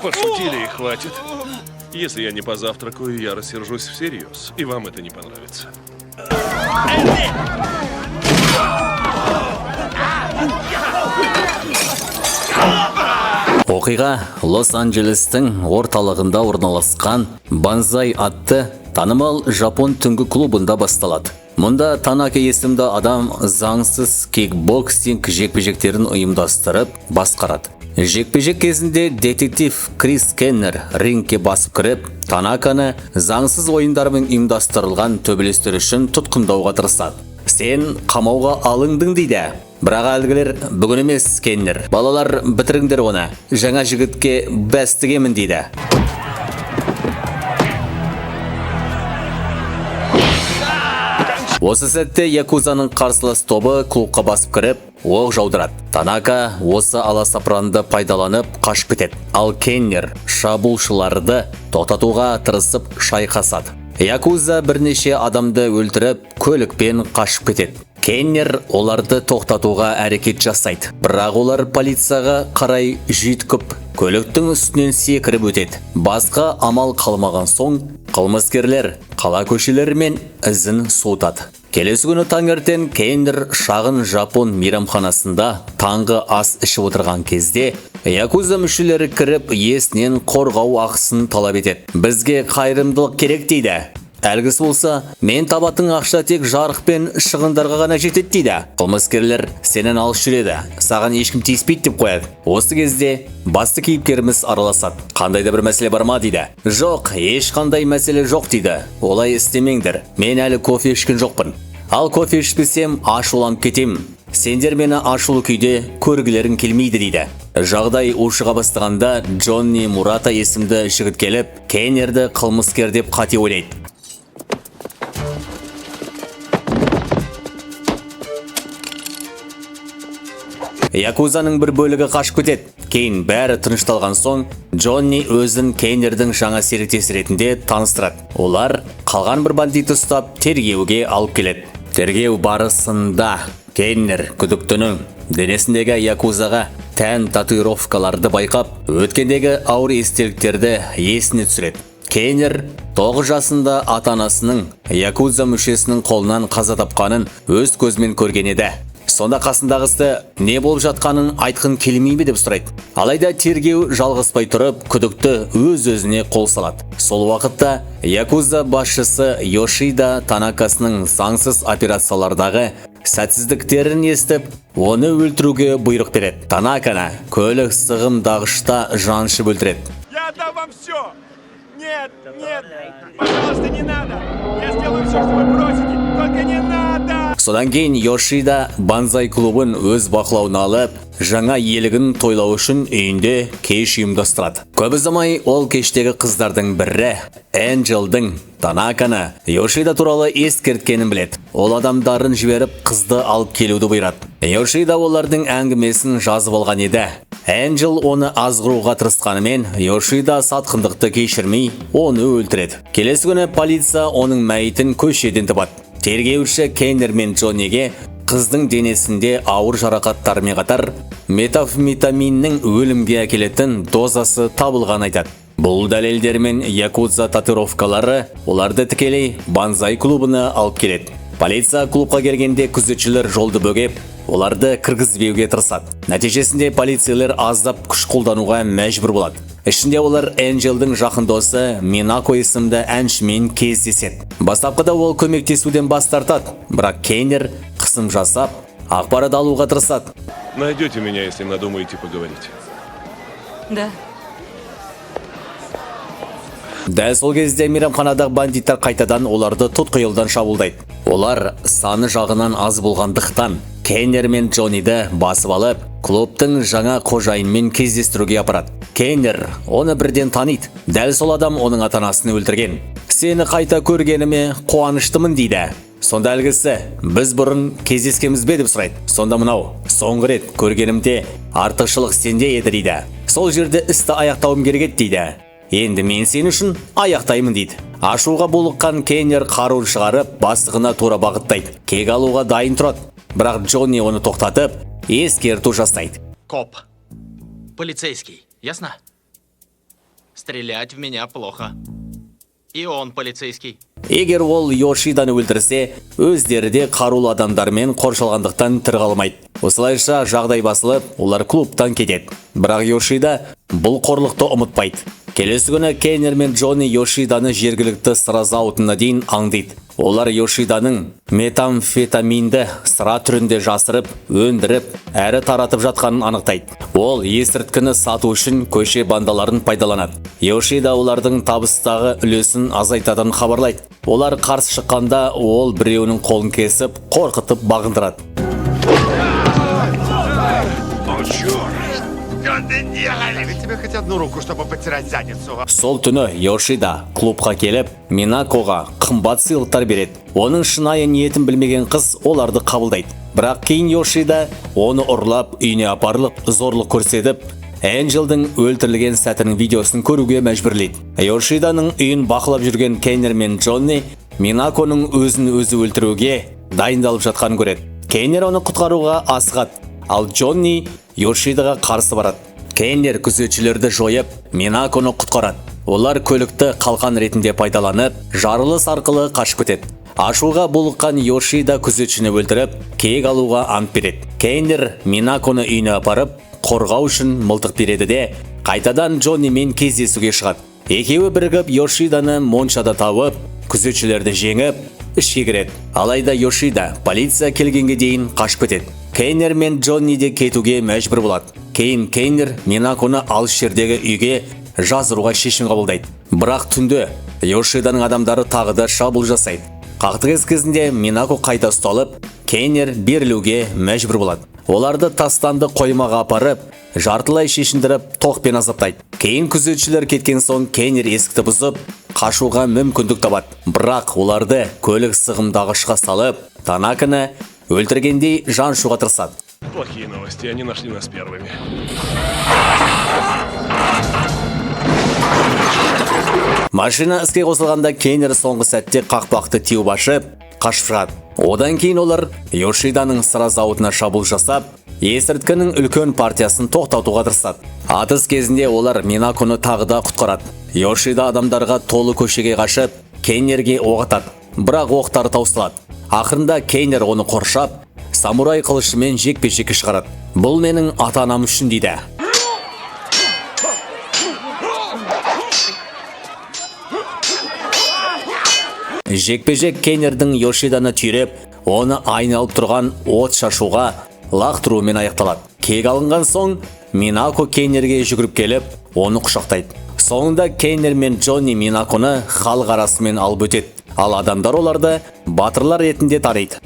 Пошутили и хватит. Если я не позавтракаю, я рассержусь всерьез, и вам это не понравится. Оқиға Лос-Анджелестің орталығында орналасқан Банзай атты танымал жапон түнгі клубында басталады. Мұнда Танака есімді адам заңсыз кикбоксинг жекпе-жектерін ұйымдастырып басқарады. Жекпе-жек кезінде детектив Крис Кеннер рингке басып кіріп, Танаканы заңсыз ойындармен ұйымдастырылған төбелестер үшін тұтқындауға тырысады. Сен қамауға алындың дейді. Бірақ әлгілер бүгін емес, Кеннер. Балалар, бітіріңдер оны. Жаңа жігітке бәс тігемін дейді. Осы сәтте Якузаның қарсылас тобы клубқа басып кіріп, оқ жаудырады. Танака осы аласапыранды пайдаланып қашып кетеді. Ал Кеннер шабуылшыларды тоқтатуға тырысып шайқасады. Якуза бірнеше адамды өлтіріп, көлікпен қашып кетеді. Кеннер оларды тоқтатуға әрекет жасайды. Бірақ олар полицияға қарай жүйткіп, көліктің үстінен секіріп өтеді. Басқа амал қалмаған соң, қылмыскерлер қала көшелерімен ізін суытады. Келесі күні таңертең Кеннер шағын жапон мейрамханасында таңғы ас ішіп отырған кезде Якуза мүшелері кіріп, есінен қорғау ақысын талап етеді. Бізге қайырымдылық керек дейді. Әлгісі болса, мен табатын ақша тек жарық пен шығындарға ғана жетеді дейді. Қылмыскерлер сенен алыс жүреді, саған ешкім тиіспейді деп қояды. Осы кезде басты кейіпкеріміз араласады. Қандай да бір мәселе бар ма дейді. Жоқ, ешқандай мәселе жоқ дейді. Олай істемеңдер. Мен әлі кофе ішкен жоқпын. Ал кофе ішпесем ашуланып кетем. Сендер мені ашулы күйде көргілерің келмейді дейді. Жағдай ушыға бастағанда Джонни Мурата есімді жігіт келіп, Кеннерді қылмыскер деп қате ойлайды. Якузаның бір бөлігі қашып кетеді. Кейін бәрі тынышталған соң, Джонни өзін Кеннердің жаңа серіктесі ретінде таныстырады. Олар қалған бір бандитті ұстап тергеуге алып келеді. Тергеу барысында Кеннер күдіктінің денесіндегі Якузаға тән татуировкаларды байқап, өткендегі ауыр естеліктерді есіне түсіреді. Кеннер 9 жасында ата-анасының Якуза мүшесінің қолынан қаза тапқанын өз көзімен көрген еді. Сонда қасындағысы не болып жатқанын айтқын келмейді деп сұрайды. Алайда тергеу жалғаспай тұрып, күдікті өз-өзіне қол салады. Сол уақытта Якуза басшысы Йошида Танакасының заңсыз операциялардағы сәтсіздіктерін естіп, оны өлтіруге бұйрық береді. Танаканы көлік сығымдағышта жаншып өлтіреді. Я отдам вам все! Нет, нет, пожалуйста, не надо! Я сделаю все, что вы просите, только не надо! Содан кейін Йошида Банзай клубын өз бақылауына алып, жаңа елігін тойлау үшін үйінде кеш ұйымдастырады. Көп ұзамай ол кештегі қыздардың бірі Энджелдің Танаканы Йошида туралы ескерткенін біледі. Ол адамдарын жіберіп қызды алып келуді бұйырады. Йошида олардың әңгімесін жазып алған еді. Энджел оны азғыруға тырысқанымен, Йошида сатқындықты кешірмей, оны өлтіреді. Келесі күні полиция оның мәйітін көшеден табады. Тергеуші Кеннер мен Джонниге қыздың денесінде ауыр жарақаттармен қатар метамфетаминнің өлімге әкелетін дозасы табылған айтады. Бұл дәлелдермен Якуза татуировкалары оларды тікелей Банзай клубына алып келеді. Полиция клубқа келгенде күзетшілер жолды бөгеп, оларды кіргізбеуге тырысады. Нәтижесінде полицейлер аздап күш қолдануға мәжбүр болады. Ішінде олар Энджелдің жақын досы Минако есімді әншімен кездеседі. Бастапқыда ол көмектесуден бас тартады, бірақ Кеннер қысым жасап, ақпарат алуға тырысады. Найдете меня, если надумаете поговорить. Да. Дәл сол кезде мейрамханадағы бандиттар қайтадан оларды тұтқиылдан шабуылдайды. Олар саны жағынан аз болғандықтан Кеннер мен Джонниді басып алып, клубтың жаңа қожайынымен кездестіруге апарады. Кеннер оны бірден таниды. Дәл сол адам оның ата-анасын өлтірген. Сені қайта көргеніме қуаныштымын дейді. Сонда әлгісі, біз бұрын кездескеміз бе деп сұрайды. Сонда мынау, соңғы рет көргенімде артықшылық сенде еді дейді. Сол жерде істі аяқтауым керек еді дейді. Енді мен сен үшін аяқтаймын дейді. Ашуға булыққан Кейнер қаруын шығарып, бастығына тура бағыттайды. Кек алуға дайын тұрады. Бірақ Джонни оны тоқтатып, ескерту жасайды. Коп. Полицейский. Ясно? Стрелять в меня плохо. И он полицейский. Егер ол Йошиданы өлтірсе, өздері де қарулы адамдармен қоршалғандықтан тірі қалмайды. Осылайша жағдай басылып, олар клубтан кетеді. Бірақ Йошида бұл қорлықты ұмытпайды. Келесі күні Кейнер мен Джонни Йошиданы жергілікті сыра зауытына дейін аңдиды. Олар Йошиданың метамфетаминді сыра түрінде жасырып, өндіріп, әрі таратып жатқанын анықтайды. Ол есірткіні сату үшін көше бандаларын пайдаланады. Йошида олардың табыстағы үлесін азайтатынын хабарлайды. Олар қарсы шыққанда ол біреуінің қолын кесіп, қорқытып бағындырады. Ведь тебе хоть одну руку, чтобы потирать задницу. Сол түні Йошида клубқа келіп, Минакоға қымбат сыйлықтар береді. Оның шынайы ниетін білмеген қыз оларды қабылдайды. Бірақ кейін Йошида оны ұрлап, үйіне апарылып, зорлық көрсетіп, Энджелдің өлтірілген сәтінің видеосын көруге мәжбүрлейді. Йошиданың үйін бақылап жүрген Кейнер мен Джонни Минаконың өзін өзі өлтіруге дайындалып жатқанын көреді. Кейнер оны құтқаруға асығады, ал Джонни Йошидаға қарсы барады. Кейнер күзетшілерді жойып, Минаконы құтқарады. Олар көлікті қалқан ретінде пайдаланып, жарылыс арқылы қашып кетеді. Ашуға булыққан Йошида күзетшіні өлтіріп, кек алуға ант береді. Кейнер Минаконы үйіне апарып, қорғау үшін мылтық береді де, қайтадан Джонни мен кездесуге шығады. Екеуі бірігіп Йошиданы моншада тауып, күзетшілерді жеңіп, ішке кіреді. Алайда Йошида полиция келгенге дейін қашып кетеді. Кейнер мен Джонни де кетуге мәжбүр болады. Кейін Кейнер Минаконы алыс жердегі үйге жазыруға шешім қабылдайды. Бірақ түнде Йошиданың адамдары тағы да шабуыл жасайды. Қақтығыс кезінде Минако қайта ұсталып, Кейнер берілуге мәжбүр болады. Оларды тастанды қоймаға апарып, жартылай шешіндіріп, тоқпен азаптайды. Кейін күзетшілер кеткен соң Кейнер есікті бұзып, қашуға мүмкіндік табады. Бірақ оларды көлік сығымдағышқа салып, Танаканы өлтіргендей жаншуға тырысады. Плохие новости, они нашли нас первыми. Машина іске қосылғанда Кейнер соңғы сәтте қақпақты теуіп ашып, қашып шығады. Одан кейін олар Йошиданың сыра зауытына шабуыл жасап, есірткінің үлкен партиясын тоқтатуға тырысады. Атыс кезінде олар Минаконы тағы да құтқарады. Йошида адамдарға толы көшеге қашып, Кейнерге оқ атады. Бірақ оқтары таусылады. Ақырында Кейнер оны қоршап, самурай қылышымен жекпе-жекке шығарады. Бұл менің ата-анам үшін дейді. Жекпе-жек Кейнердің Йошиданы түйреп, оны айналып тұрған от шашуға лақтыруымен аяқталады. Кек алынған соң, Минако Кейнерге жүгіріп келіп, оны құшақтайды. Соңында Кейнер мен Джонни Минаконы халық арасымен алып өтеді. Ал адамдар оларды батырлар ретінде таниды.